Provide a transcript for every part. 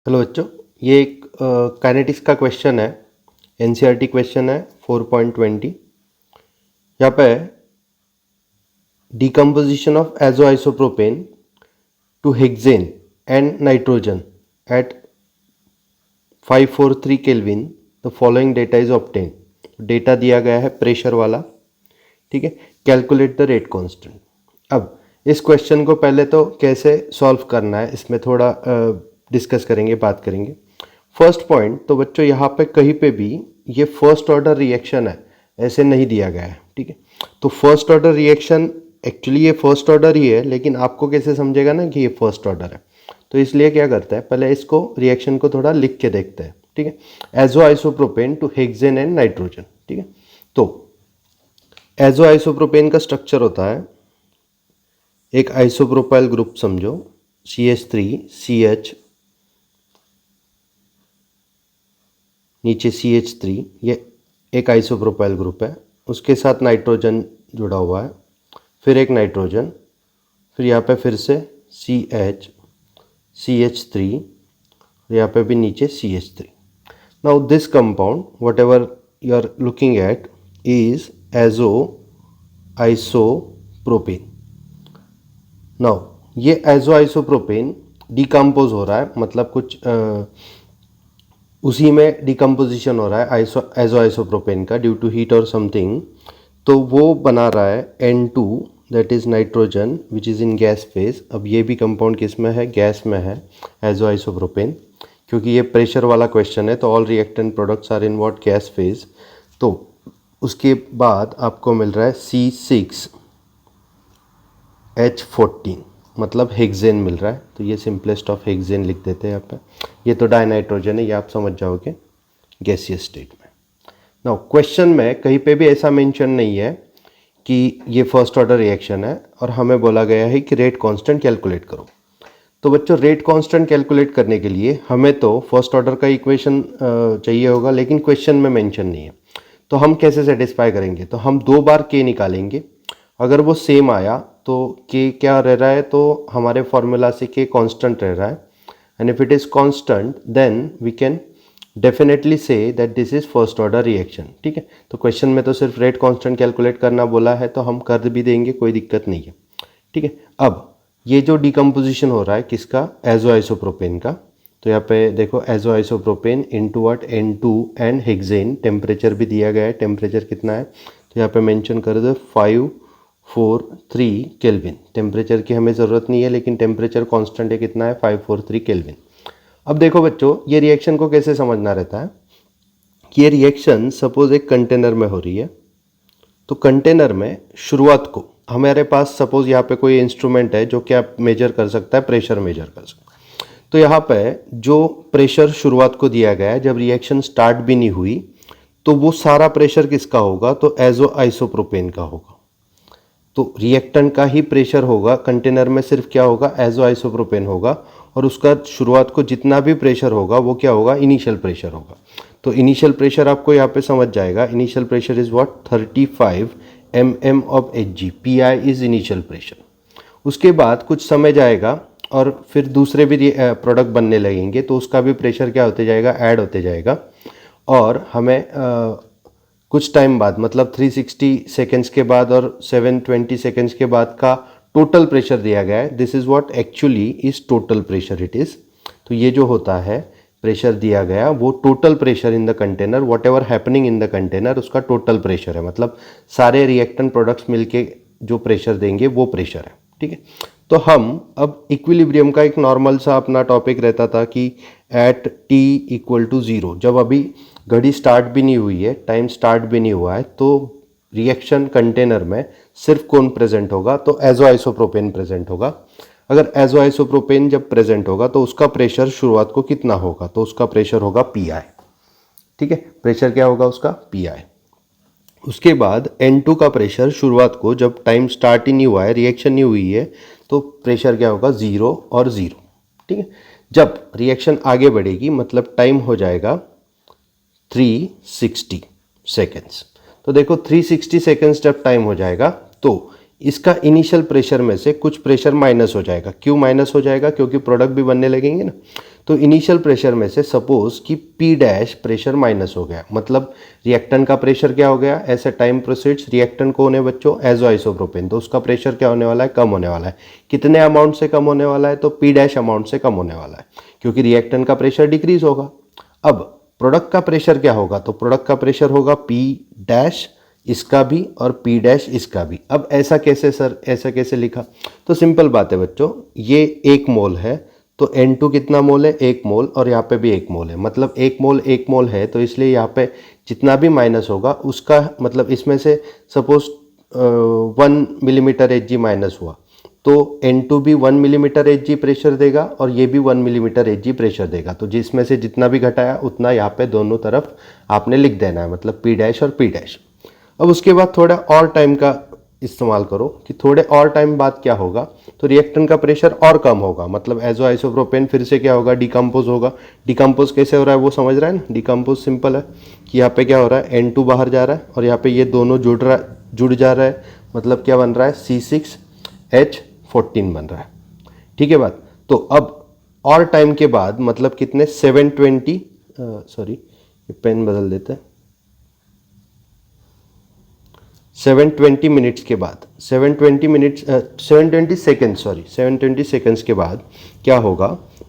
Hello बच्चों, ये एक काइनेटिक्स का क्वेश्चन है। एनसीईआरटी क्वेश्चन है 4.20। यहाँ पे decomposition of azoisopropane to hexane and nitrogen at 543 kelvin the following data is obtain. Data दिया गया है प्रेशर वाला, ठीक है। Calculate the rate constant. अब इस क्वेश्चन को पहले तो कैसे सॉल्व करना है इसमें थोड़ा डिस्कस करेंगे, बात करेंगे। फर्स्ट पॉइंट तो बच्चों यहाँ पे कहीं पे भी ये फर्स्ट ऑर्डर रिएक्शन है ऐसे नहीं दिया गया है, ठीक है। तो फर्स्ट ऑर्डर रिएक्शन एक्चुअली ये फर्स्ट ऑर्डर ही है, लेकिन आपको कैसे समझेगा ना कि ये फर्स्ट ऑर्डर है। तो इसलिए क्या करता है, पहले इसको रिएक्शन को थोड़ा लिख के देखते हैं, ठीक है। एजोआइसोप्रोपेन टू हेक्सेन एंड नाइट्रोजन, ठीक है। तो एजोआइसोप्रोपेन का स्ट्रक्चर होता है, एक आइसोप्रोपाइल ग्रुप समझो, CH3CH, नीचे CH3, ये एक आइसोप्रोपाइल ग्रुप है। उसके साथ नाइट्रोजन जुड़ा हुआ है, फिर एक नाइट्रोजन, फिर यहाँ पे फिर से CH, CH3, यहाँ पे भी नीचे CH3। Now this compound whatever you are looking at is azo isopropane. Now ये एजो आइसोप्रोपेन डिकम्पोज हो रहा है, मतलब कुछ उसी में डिकम्पोजिशन हो रहा है एजो आइसोप्रोपेन का ड्यू टू हीट और समथिंग। तो वो बना रहा है N2, that is nitrogen which is in gas phase. अब ये भी कंपाउंड किस में है, गैस में है, एजो आइसोप्रोपेन। क्योंकि ये प्रेशर वाला क्वेश्चन है तो all reactant products are in what, gas phase. तो उसके बाद आपको मिल रहा है C6H14, मतलब हेक्सेन मिल रहा है। तो ये सिंपलेस्ट ऑफ हेक्सेन लिख देते हैं यहाँ पे। ये तो डाइनाइट्रोजन है, ये आप समझ जाओगे गैसियस स्टेट में। नाउ क्वेश्चन में कहीं पे भी ऐसा मेंशन नहीं है कि ये फर्स्ट ऑर्डर रिएक्शन है और हमें बोला गया है कि रेट कांस्टेंट कैलकुलेट करो। तो बच्चों रेट कांस्टेंट कैलकुलेट करने के लिए हमें तो फर्स्ट ऑर्डर का इक्वेशन चाहिए होगा, लेकिन क्वेश्चन में मेंशन नहीं है। तो हम कैसे सेटिस्फाई करेंगे, तो हम 2 बार k निकालेंगे। अगर वो सेम आया तो k क्या रह रहा है, तो हमारे फॉर्मूला से k कांस्टेंट रह रहा है। And if it is constant then we can definitely say that this is first order reaction, ठीक है। तो क्वेश्चन में तो सिर्फ रेट कांस्टेंट कैलकुलेट करना बोला है, तो हम कर भी देंगे, कोई दिक्कत नहीं है, ठीक है। अब ये जो डिकम्पोजिशन हो रहा है किसका, एजो आइसोप्रोपेन का। तो यहाँ पे देखो azo isopropene into what, N2 and hexane. Temperature भी दिया गया है, टेम्परेचर कितना है तो यहाँ पे मेंशन कर दो 543 केल्विन। टेम्परेचर की हमें ज़रूरत नहीं है, लेकिन टेम्परेचर कांस्टेंट है, कितना है 543 केल्विन। अब देखो बच्चों ये रिएक्शन को कैसे समझना रहता है कि ये रिएक्शन सपोज एक कंटेनर में हो रही है। तो कंटेनर में शुरुआत को हमारे पास सपोज यहाँ पे कोई इंस्ट्रूमेंट है जो क्या मेजर कर सकता है, प्रेशर मेजर कर सकता है। तो यहाँ पे जो प्रेशर शुरुआत को दिया गया है, जब रिएक्शन स्टार्ट भी नहीं हुई, तो वो सारा प्रेशर किसका होगा, तो एजो आइसोप्रोपेन का होगा। तो रिएक्टेंट का ही प्रेशर होगा कंटेनर में, सिर्फ क्या होगा, एजो आइसोप्रोपेन होगा। और उसका शुरुआत को जितना भी प्रेशर होगा वो क्या होगा, इनिशियल प्रेशर होगा। तो इनिशियल प्रेशर आपको यहाँ पे समझ जाएगा, initial pressure is what, 35 mm of Hg, PI is initial pressure. उसके बाद कुछ समय जाएगा और फिर दूसरे भी प्रोडक्ट बनने लगेंगे, तो उसका भी प्रेशर क्या होते जाएगा, ऐड होते जाएगा। और हमें कुछ टाइम बाद, मतलब 360 सेकेंड्स के बाद और 720 सेकेंड्स के बाद का टोटल प्रेशर दिया गया है। This is what actually is total pressure it is. तो ये जो होता है प्रेशर दिया गया, वो total pressure in the container, what ever happening in the container, उसका टोटल प्रेशर है। मतलब सारे रिएक्टेंट प्रोडक्ट्स मिलके जो प्रेशर देंगे वो प्रेशर है, ठीक है। तो हम अब इक्विलिब्रियम का एक नॉर्मल सा अपना टॉपिक रहता था कि एट t इक्वल टू 0, जब अभी घड़ी स्टार्ट भी नहीं हुई है, टाइम स्टार्ट भी नहीं हुआ है, तो रिएक्शन कंटेनर में सिर्फ कौन प्रेजेंट होगा, तो एजो आइसोप्रोपेन प्रेजेंट होगा। अगर एजो आइसोप्रोपेन जब प्रेजेंट होगा तो उसका प्रेशर शुरुआत को कितना होगा, तो उसका प्रेशर होगा PI, ठीक है। प्रेशर क्या होगा उसका, PI। उसके बाद N2 का प्रेशर शुरुआत को, जब टाइम स्टार्ट ही नहीं हुआ है, रिएक्शन नहीं हुई है, तो प्रेशर क्या होगा, 0 और 0, ठीक है। जब रिएक्शन आगे बढ़ेगी मतलब टाइम हो जाएगा 360 सेकेंड्स। तो देखो 360 सेकेंड्स जब टाइम हो जाएगा तो इसका इनिशियल प्रेशर में से कुछ प्रेशर माइनस हो जाएगा। क्यों माइनस हो जाएगा? क्योंकि प्रोडक्ट भी बनने लगेंगे ना। तो इनिशियल प्रेशर में से सपोज कि P डैश प्रेशर माइनस हो गया, मतलब रिएक्टेंट का प्रेशर क्या हो गया? ऐसे टाइम प्रोसीड्स, रिएक्टेंट कौन है बच्चों? एजो आइसोप्रोपेन, तो उसका प्रेशर क्या होने वाला है? कम होने वाला है। कितने अमाउंट से कम होने वाला है? तो P डैश अमाउंट से कम होने वाला है, क्योंकि रिएक्टेंट का प्रेशर डिक्रीज होगा। अब प्रोडक्ट का प्रेशर क्या होगा? तो प्रोडक्ट का प्रेशर होगा P डैश इसका भी और P डैश इसका भी। अब ऐसा कैसे सर, ऐसा कैसे लिखा? तो सिंपल बात है बच्चों, ये 1 मोल है तो N2 कितना मोल है? 1 मोल, और यहाँ पे भी 1 मोल है, मतलब 1 मोल है, तो इसलिए यहाँ पे जितना भी माइनस होगा उसका मतलब इसमें से सपोज 1 मिलीमीटर Hg माइनस हुआ तो N2 भी 1 मिलीमीटर Hg प्रेशर देगा और ये भी 1 मिलीमीटर Hg प्रेशर देगा। तो जिसमें से जितना भी घटाया उतना यहाँ पे दोनों तरफ आपने लिख देना है, मतलब P डैश और P डैश। अब उसके बाद थोड़ा और टाइम का इस्तेमाल करो कि थोड़े और टाइम बाद क्या होगा? तो रिएक्टेंट का प्रेशर और कम होगा, मतलब एजो आइसोप्रोपेन फिर से क्या होगा? डिकम्पोज होगा। डिकम्पोज कैसे हो रहा है वो समझ रहा है ना? डिकम्पोज सिंपल है कि यहाँ पे क्या हो रहा है? N2 बाहर जा रहा है और यहाँ पे ये दोनों जुड़ जा रहा है, मतलब क्या बन रहा है? C6H14 बन रहा है। ठीक है बात? तो अब और टाइम के बाद मतलब कितने? 720 सॉरी पेन बदल देते हैं, 720 मिनट्स के बाद, 720 सेकेंड्स के बाद क्या होगा?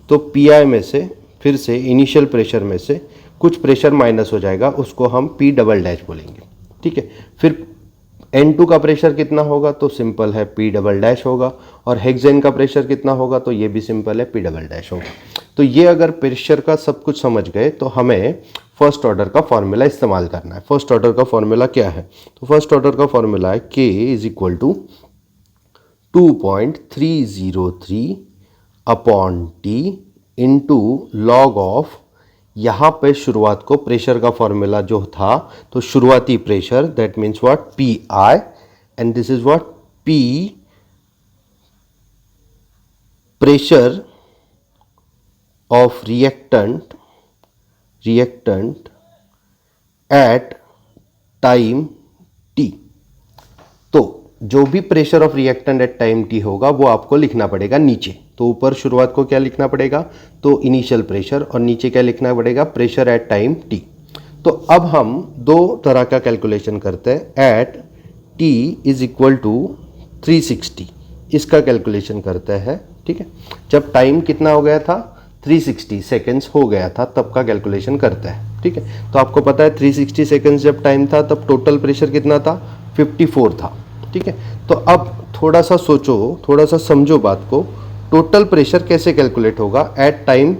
तो Pi में से फिर से इनिशियल प्रेशर में से कुछ प्रेशर माइनस हो जाएगा, उसको हम P डबल डैश बोलेंगे। ठीक है, फिर N2 का प्रेशर कितना होगा? तो सिंपल है P डबल डैश होगा, और हेक्सेन का प्रेशर कितना होगा? तो ये भी सिंपल है P डबल डैश होगा। तो ये अगर प्रेशर का सब कुछ समझ गए तो हमें फर्स्ट ऑर्डर का फॉर्मूला इस्तेमाल करना है। फर्स्ट ऑर्डर का फॉर्मूला क्या है? तो फर्स्ट ऑर्डर का फॉर्मूला है K is equal to 2.303 upon T into log of, यहाँ पे शुरुआत को प्रेशर का फॉर्मूला जो था तो शुरुआती pressure that means what? Pi, and this is what? P pressure of reactant at time t। तो जो भी pressure of reactant at time t होगा वो आपको लिखना पड़ेगा नीचे। तो ऊपर शुरुआत को क्या लिखना पड़ेगा? तो इनिशियल प्रेशर, और नीचे क्या लिखना पड़ेगा? Pressure at time t। तो अब हम दो तरह का कैलकुलेशन करते हैं। At t is equal to 360 इसका कैलकुलेशन करते हैं। ठीक है, जब टाइम कितना हो गया था? 360 सेकेंड्स हो गया था तब का कैलकुलेशन करते हैं। ठीक है, तो आपको पता है 360 सेकेंड्स जब टाइम था तब टोटल प्रेशर कितना था? 54 था। ठीक है, तो अब थोड़ा सा सोचो, थोड़ा सा समझो बात को। टोटल प्रेशर कैसे कैलकुलेट होगा एट टाइम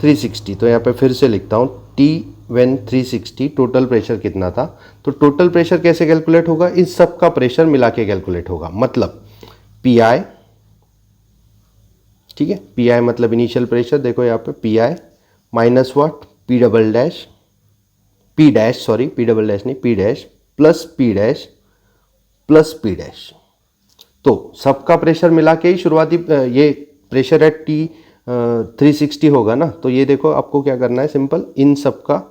360? तो यहाँ पे फिर से लिखता हूँ T व्हेन 360 टोटल प्रेशर कितना था? तो टोटल प्रेशर कैसे कैलकुलेट होगा? इस सब का प्रेशर मिला के कैलकुलेट होगा, मतलब Pi, ठीक है, Pi मतलब इनिशियल प्रेशर, देखो यहाँ पे Pi minus what? P double dash, P dash sorry, P double dash नहीं, P dash plus P dash plus P dash. तो सबका प्रेशर मिला के ही शुरुआती ये प्रेशर एट T 360 होगा ना। तो ये देखो आपको क्या करना है? सिंपल इन सब का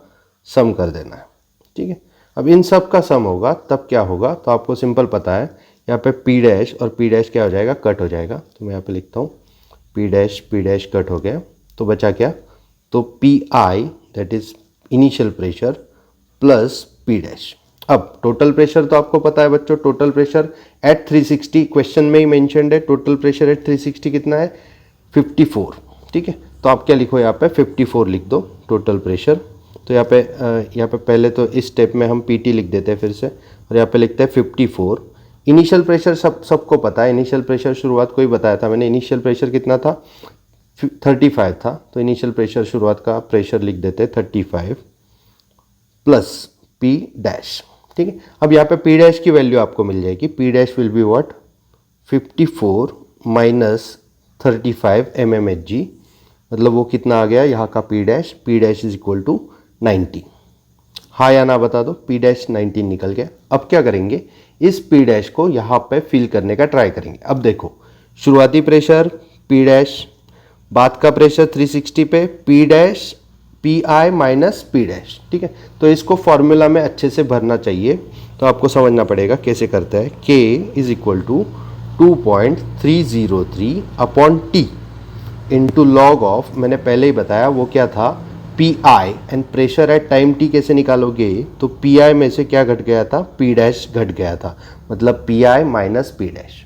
सम कर देना है। ठीक है, अब इन सब का सम होगा तब क्या होगा? तो आपको सिंपल पता है, यहाँ पे P डैश और P डैश क्या हो जाएगा? कट हो जाएगा। तो मैं यहाँ पे लिखता हूँ P डैश कट हो गया, तो बचा क्या? तो Pi that is initial pressure plus P dash. अब टोटल प्रेशर तो आपको पता है बच्चों, टोटल प्रेशर एट 360 क्वेश्चन में ही मेंशन्ड है। टोटल प्रेशर एट 360 कितना है? 54। ठीक है, तो आप क्या लिखो यहाँ पे? 54 लिख दो टोटल प्रेशर। तो यहाँ पे पहले तो इस स्टेप में हम PT लिख देते हैं फिर से, और यहाँ पे लिखते हैं 54। इनिशियल प्रेशर सबको पता है, इनिशियल प्रेशर शुरुआत को ही बताया था मैंने। इनिशियल प्रेशर कितना था? 35 था। तो इनिशियल प्रेशर शुरुआत का प्रेशर लिख देते हैं 35 प्लस P डैश। ठीक है, अब यहाँ पे P डैश की वैल्यू आपको मिल जाएगी। P dash will be what? 54 minus 35 mmHg, मतलब वो कितना आ गया यहाँ का P dash? P dash is equal to 90। हाँ या ना बता दो। P डैश 19 निकल गया। अब क्या करेंगे? इस P डैश को यहाँ पे फिल करने का ट्राई करेंगे। अब देखो, शुरुआती प्रेशर P डैश, बाद का प्रेशर 360 पे P dash Pi minus P dash. ठीक है, तो इसको फॉर्मूला में अच्छे से भरना चाहिए। तो तो आपको समझना पड़ेगा कैसे करते हैं। K is equal to 2.303 upon T into log of, मैंने पहले ही बताया वो क्या था, P I, and pressure at time T कैसे निकालोगे, तो पी आई में से क्या घट गया था, पी डैश घट गया था, मतलब P I minus P dash.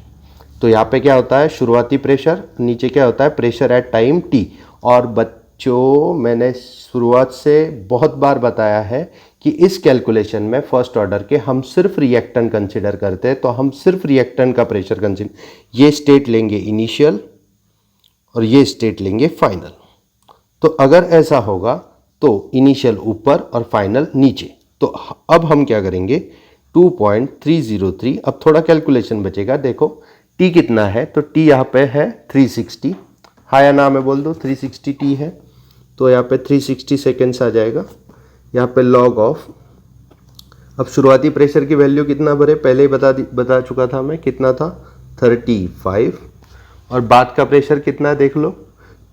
तो यहाँ पे क्या होता है, शुरुआती प्रेशर, नीचे क्या होता है, प्रेशर एट टाइम टी। और बच्चों मैंने शुरुआत से बहुत बार बताया है कि इस कैलकुलेशन में फर्स्ट ऑर्डर के हम सिर्फ रिएक्टेंट कंसिडर करते हैं, तो हम सिर्फ रिएक्टेंट का प्रेशर कंसिडर, ये स्टेट लेंगे इनिशियल और ये स्टेट लेंगे फाइनल। तो अगर ऐसा होगा तो इनिशियल ऊपर और फाइनल नीचे। तो अब हम क्या करेंगे, 2.303, अब थोड़ा कैलकुलेशन बचेगा। देखो टी कितना है, तो टी यहाँ पे है 360, हाँ या ना मैं बोल दूँ, 360 टी है, तो यहाँ पे 360 सेकेंड्स आ जाएगा। यहाँ पे लॉग ऑफ, अब शुरुआती प्रेशर की वैल्यू कितना भरे, पहले ही बता चुका था मैं, कितना था 35, और बाद का प्रेशर कितना देख लो,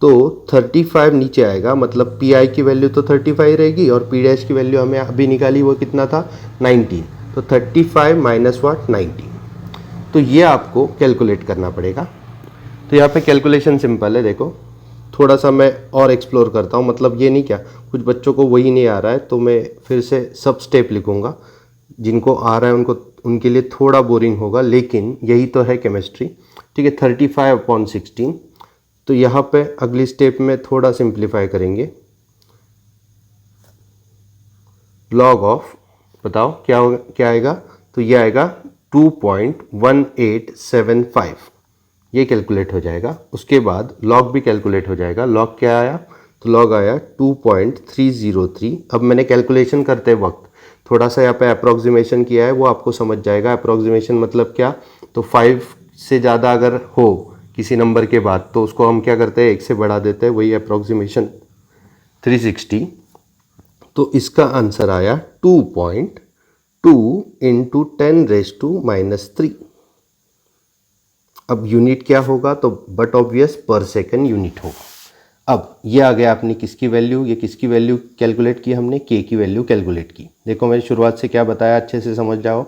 तो 35 नीचे आएगा, मतलब पी आई की वैल्यू तो 35 रहेगी और पी डैश की वैल्यू हमें अभी निकाली वो कितना था 19, तो 35 माइनस वाट 19। तो ये आपको कैलकुलेट करना पड़ेगा। तो यहाँ पे कैलकुलेशन सिंपल है, देखो थोड़ा सा मैं और एक्सप्लोर करता हूँ, मतलब ये नहीं क्या, कुछ बच्चों को वही नहीं आ रहा है तो मैं फिर से सब स्टेप लिखूँगा, जिनको आ रहा है उनके लिए थोड़ा बोरिंग होगा, लेकिन यही तो है केमिस्ट्री, ठीक है। 35/16, तो यहाँ पे अगली स्टेप में थोड़ा सिंप्लीफाई करेंगे, लॉग ऑफ, बताओ क्या आएगा, तो ये आएगा 2.1875, ये कैलकुलेट हो जाएगा। उसके बाद लॉग भी कैलकुलेट हो जाएगा। लॉग क्या आया, तो लॉग आया 2.303। अब मैंने कैलकुलेशन करते वक्त थोड़ा सा यहाँ पे अप्रॉक्सीमेशन किया है, वो आपको समझ जाएगा। अप्रॉक्सीमेशन मतलब क्या, तो 5 से ज़्यादा अगर हो किसी नंबर के बाद तो उसको हम क्या करते हैं, 1 से बढ़ा देते हैं, वही अप्रॉक्सीमेशन 360। तो इसका आंसर आया 2.2 इंटू 10⁻⁻3। अब यूनिट क्या होगा, तो बट ऑब्वियस पर सेकंड यूनिट होगा। अब ये आ गया अपनी किसकी वैल्यू, ये किसकी वैल्यू कैलकुलेट की हमने, के की वैल्यू कैलकुलेट की। देखो मैंने शुरुआत से क्या बताया, अच्छे से समझ जाओ।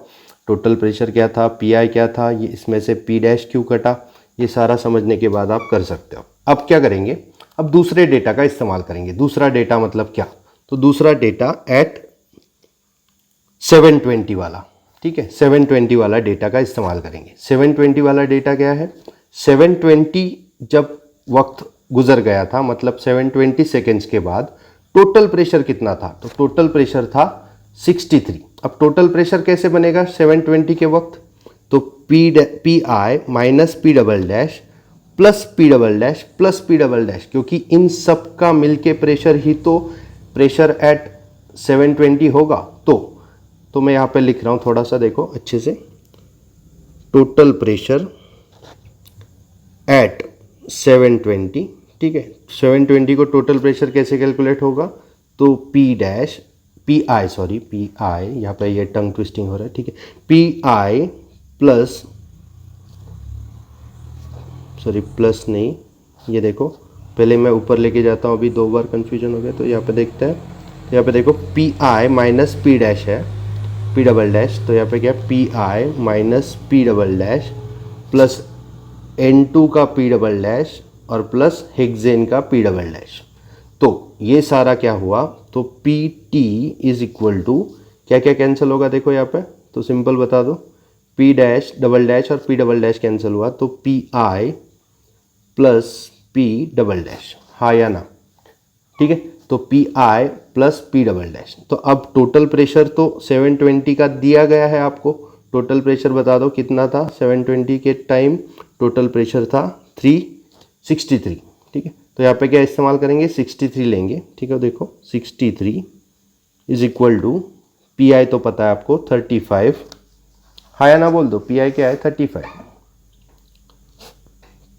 टोटल प्रेशर क्या था, पी आई क्या था, ये इसमें से पी डैश क्यों कटा, ये सारा समझने के बाद आप कर सकते हो। अब क्या करेंगे, अब दूसरे डेटा का इस्तेमाल करेंगे। दूसरा डेटा मतलब क्या, तो दूसरा डेटा एट 720 वाला, ठीक है, 720 वाला डेटा का इस्तेमाल करेंगे। 720 वाला डेटा क्या है, 720 जब वक्त गुजर गया था, मतलब 720 सेकेंड्स के बाद टोटल प्रेशर कितना था, तो टोटल प्रेशर था 63। अब टोटल प्रेशर कैसे बनेगा 720 के वक्त, तो P I minus P double dash plus P double dash plus P double dash, क्योंकि इन सब का मिलके प्रेशर ही तो प्रेशर एट 720 होगा। तो मैं यहाँ पे लिख रहा हूँ, थोड़ा सा देखो अच्छे से, टोटल प्रेशर एट 720, ठीक है। 720 को टोटल प्रेशर कैसे कैलकुलेट होगा, तो पी आई, यहाँ पे ये टंग ट्विस्टिंग हो रहा है, ठीक है, पी आई प्लस नहीं, ये देखो पहले मैं ऊपर लेके जाता हूँ, अभी 2 बार कन्फ्यूजन हो गया, तो यहाँ पे देखते हैं, यहाँ पे देखो P I minus P dash है, पी डबल डैश, तो यहाँ पे क्या, P I minus P double dash plus N2 का पी डबल डैश और प्लस हेक्सेन का पी डबल डैश। तो ये सारा क्या हुआ, तो P T is equal to क्या क्या कैंसिल होगा, देखो यहाँ पे, तो सिंपल बता दो, पी डैश डबल डैश और पी डबल डैश कैंसिल हुआ, तो पी आई प्लस पी डबल डैश, हाँ या ना, ठीक है। तो पी आई प्लस पी डबल डैश। तो अब टोटल प्रेशर तो 720 का दिया गया है आपको, टोटल प्रेशर बता दो कितना था 720 के टाइम, टोटल प्रेशर था 363, ठीक है। तो यहाँ पे क्या इस्तेमाल करेंगे, 63 लेंगे, ठीक है। देखो 63 is equal to, P I तो पता है आपको 35, हाँ या ना बोल दो, पी आई क्या है 35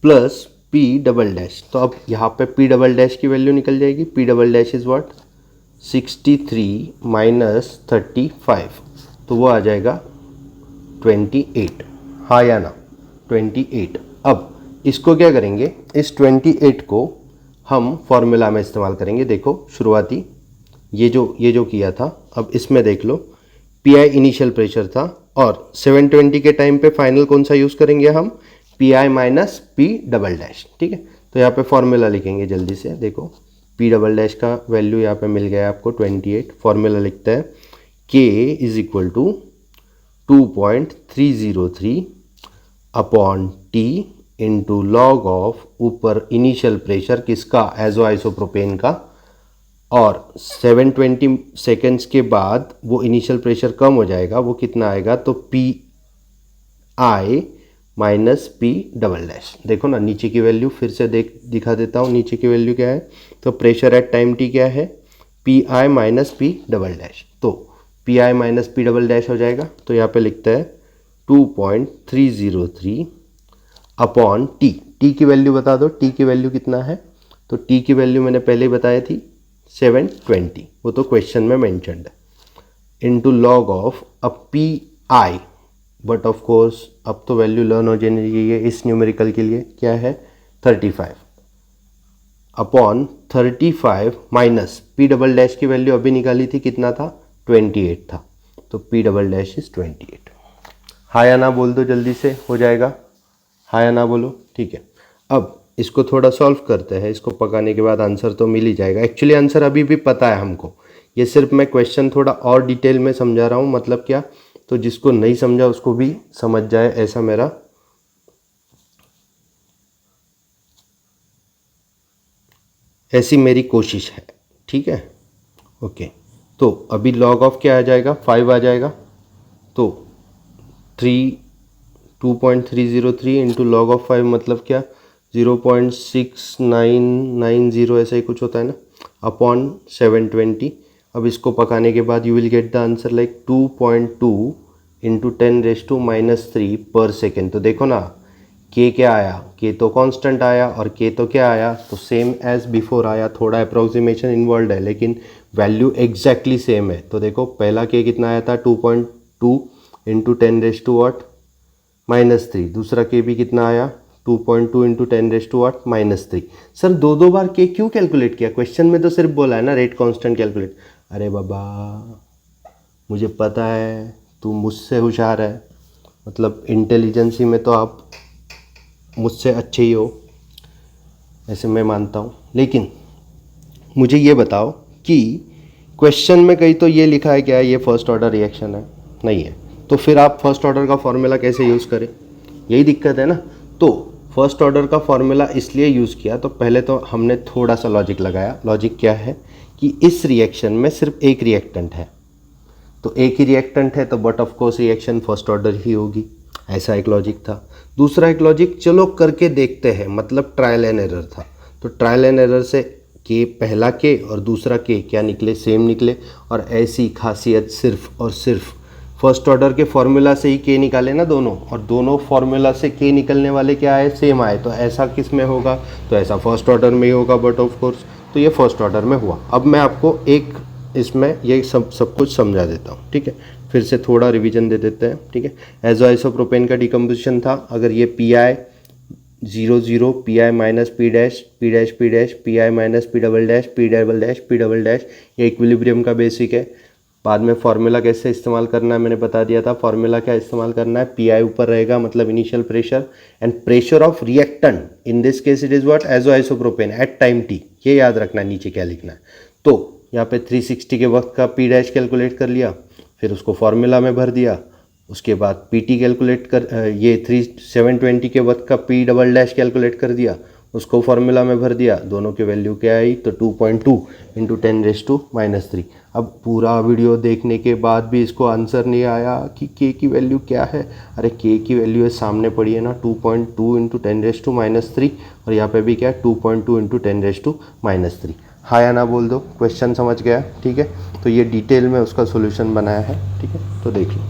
प्लस पी डबल डैश। तो अब यहाँ पे पी डबल डैश की वैल्यू निकल जाएगी, P double dash is what, 63 minus 35, तो वो आ जाएगा 28, हाँ या ना 28। अब इसको क्या करेंगे, इस 28 को हम फॉर्मूला में इस्तेमाल करेंगे। देखो शुरुआती ये जो किया था, अब इसमें देख लो, पी आई इनिशियल प्रेशर था, और 720 के टाइम पे फाइनल कौन सा यूज़ करेंगे हम, P I minus P double dash. ठीक है, तो यहाँ पे फॉर्मूला लिखेंगे जल्दी से। देखो पी डबल डैश का वैल्यू यहाँ पे मिल गया आपको 28। फॉर्मूला लिखता है K is equal to 2.303 upon T into log of ऊपर इनिशियल प्रेशर किसका, एजो आइसोप्रोपेन का, और 720 सेकेंड्स के बाद वो इनिशियल प्रेशर कम हो जाएगा, वो कितना आएगा, तो P I minus P double dash. देखो ना नीचे की वैल्यू फिर से दिखा देता हूँ, नीचे की वैल्यू क्या है, तो प्रेशर एट टाइम टी क्या है, P I minus P double dash. तो P I minus P double dash हो जाएगा, तो यहाँ पे लिखता है 2.303 अपॉन टी। टी की वैल्यू बता दो, टी की वैल्यू कितना है, तो टी की वैल्यू मैंने पहले ही बताई थी 720, वो तो क्वेश्चन में मेंशन्ड है, इनटू लॉग ऑफ अब P I, but of course अब तो वैल्यू लर्न हो जानी चाहिए इस न्यूमेरिकल के लिए, क्या है 35 upon 35 minus P double dash की वैल्यू अभी निकाली थी, कितना था 28 था, तो पी डबल डैश इज 28। हाँ या ना बोल दो जल्दी से, हो जाएगा, हाँ या ना बोलो। ठीक है, अब इसको थोड़ा सॉल्व करते हैं, इसको पकाने के बाद आंसर तो मिल ही जाएगा। एक्चुअली आंसर अभी भी पता है हमको, ये सिर्फ मैं क्वेश्चन थोड़ा और डिटेल में समझा रहा हूँ, मतलब क्या, तो जिसको नहीं समझा उसको भी समझ जाए, ऐसा मेरा ऐसी मेरी कोशिश है। ठीक है, ओके, तो अभी लॉग ऑफ क्या आ जाएगा, 5 आ जाएगा, तो 2.303 इंटू लॉग ऑफ 5 मतलब क्या, 0.6990 ऐसा ही कुछ होता है ना, अपॉन 720। अब इसको पकाने के बाद you will get the answer like 2.2 into 10⁻³ पर सेकेंड। तो देखो ना के क्या आया, के तो कांस्टेंट आया, और के तो क्या आया, तो सेम एज बिफोर आया, थोड़ा अप्रोक्सीमेशन इन्वॉल्व है लेकिन वैल्यू एग्जैक्टली सेम है। तो देखो पहला के कितना आया था 2.2 इंटू 10⁻³ दूसरा के भी कितना आया 2.2 इंटू 10⁻³ सर दो बार के क्यों कैलकुलेट किया, क्वेश्चन में तो सिर्फ बोला है ना रेट कांस्टेंट कैलकुलेट। अरे बाबा मुझे पता है तू मुझसे होशियार है, मतलब इंटेलिजेंसी में तो आप मुझसे अच्छे ही हो, ऐसे मैं मानता हूँ, लेकिन मुझे ये बताओ कि क्वेश्चन में कहीं तो ये लिखा है क्या, ये फर्स्ट ऑर्डर रिएक्शन है, नहीं है, तो फिर आप फर्स्ट ऑर्डर का फॉर्मूला कैसे यूज़ करें, यही दिक्कत है ना। तो फर्स्ट ऑर्डर का फॉर्मूला इसलिए यूज़ किया, तो पहले तो हमने थोड़ा सा लॉजिक लगाया। लॉजिक क्या है कि इस रिएक्शन में सिर्फ एक रिएक्टेंट है, तो एक ही रिएक्टेंट है तो but of course reaction first order ही होगी, ऐसा एक लॉजिक था। दूसरा एक लॉजिक चलो करके देखते हैं, मतलब ट्रायल एंड एरर था, तो ट्रायल एंड एरर से के पहला के और दूसरा के क्या निकले, सेम निकले, और ऐसी खासियत सिर्फ और सिर्फ फर्स्ट ऑर्डर के फॉर्मूला से ही के निकाले ना दोनों, और दोनों फॉर्मूला से के निकलने वाले क्या आए, सेम आए, तो ऐसा किस में होगा, तो ऐसा फर्स्ट ऑर्डर में ही होगा बट ऑफ कोर्स, तो ये फर्स्ट ऑर्डर में हुआ। अब मैं आपको एक इसमें ये सब कुछ समझा देता हूँ, ठीक है, फिर से थोड़ा रिवीजन दे देते हैं, ठीक है। एजो आइसोप्रोपेन का डिकम्पोजिशन था, अगर ये P I 0 P I minus P dash P dash P dash P I minus P double dash P double dash P double dash, ये इक्विलिब्रियम का बेसिक है। बाद में फार्मूला कैसे इस्तेमाल करना है मैंने बता दिया था, फार्मूला क्या इस्तेमाल करना है, पी आई ऊपर रहेगा मतलब initial pressure, and pressure of reactant in this case it is what, azo isopropane at time T, ये याद रखना है, नीचे क्या लिखना है। तो यहाँ पे 360 के वक्त का पी डैश कैलकुलेट कर लिया, फिर उसको फार्मूला में भर दिया, उसके बाद पी टी कैलकुलेट कर, ये 720 के वक्त का पी डबल डैश कैलकुलेट कर दिया, उसको फार्मूला में भर दिया, दोनों के वैल्यू क्या आई, तो 2.2 इंटू 10⁻³ अब पूरा वीडियो देखने के बाद भी इसको आंसर नहीं आया कि के की वैल्यू क्या है, अरे के की वैल्यू है सामने पड़ी है ना, 2.2 इंटू 10⁻³ और यहाँ पे भी क्या है 2.2 इंटू 10⁻³। हाँ या ना बोल दो, क्वेश्चन समझ गया, ठीक है। तो ये डिटेल में उसका सोल्यूशन बनाया है, ठीक है, तो देख लो।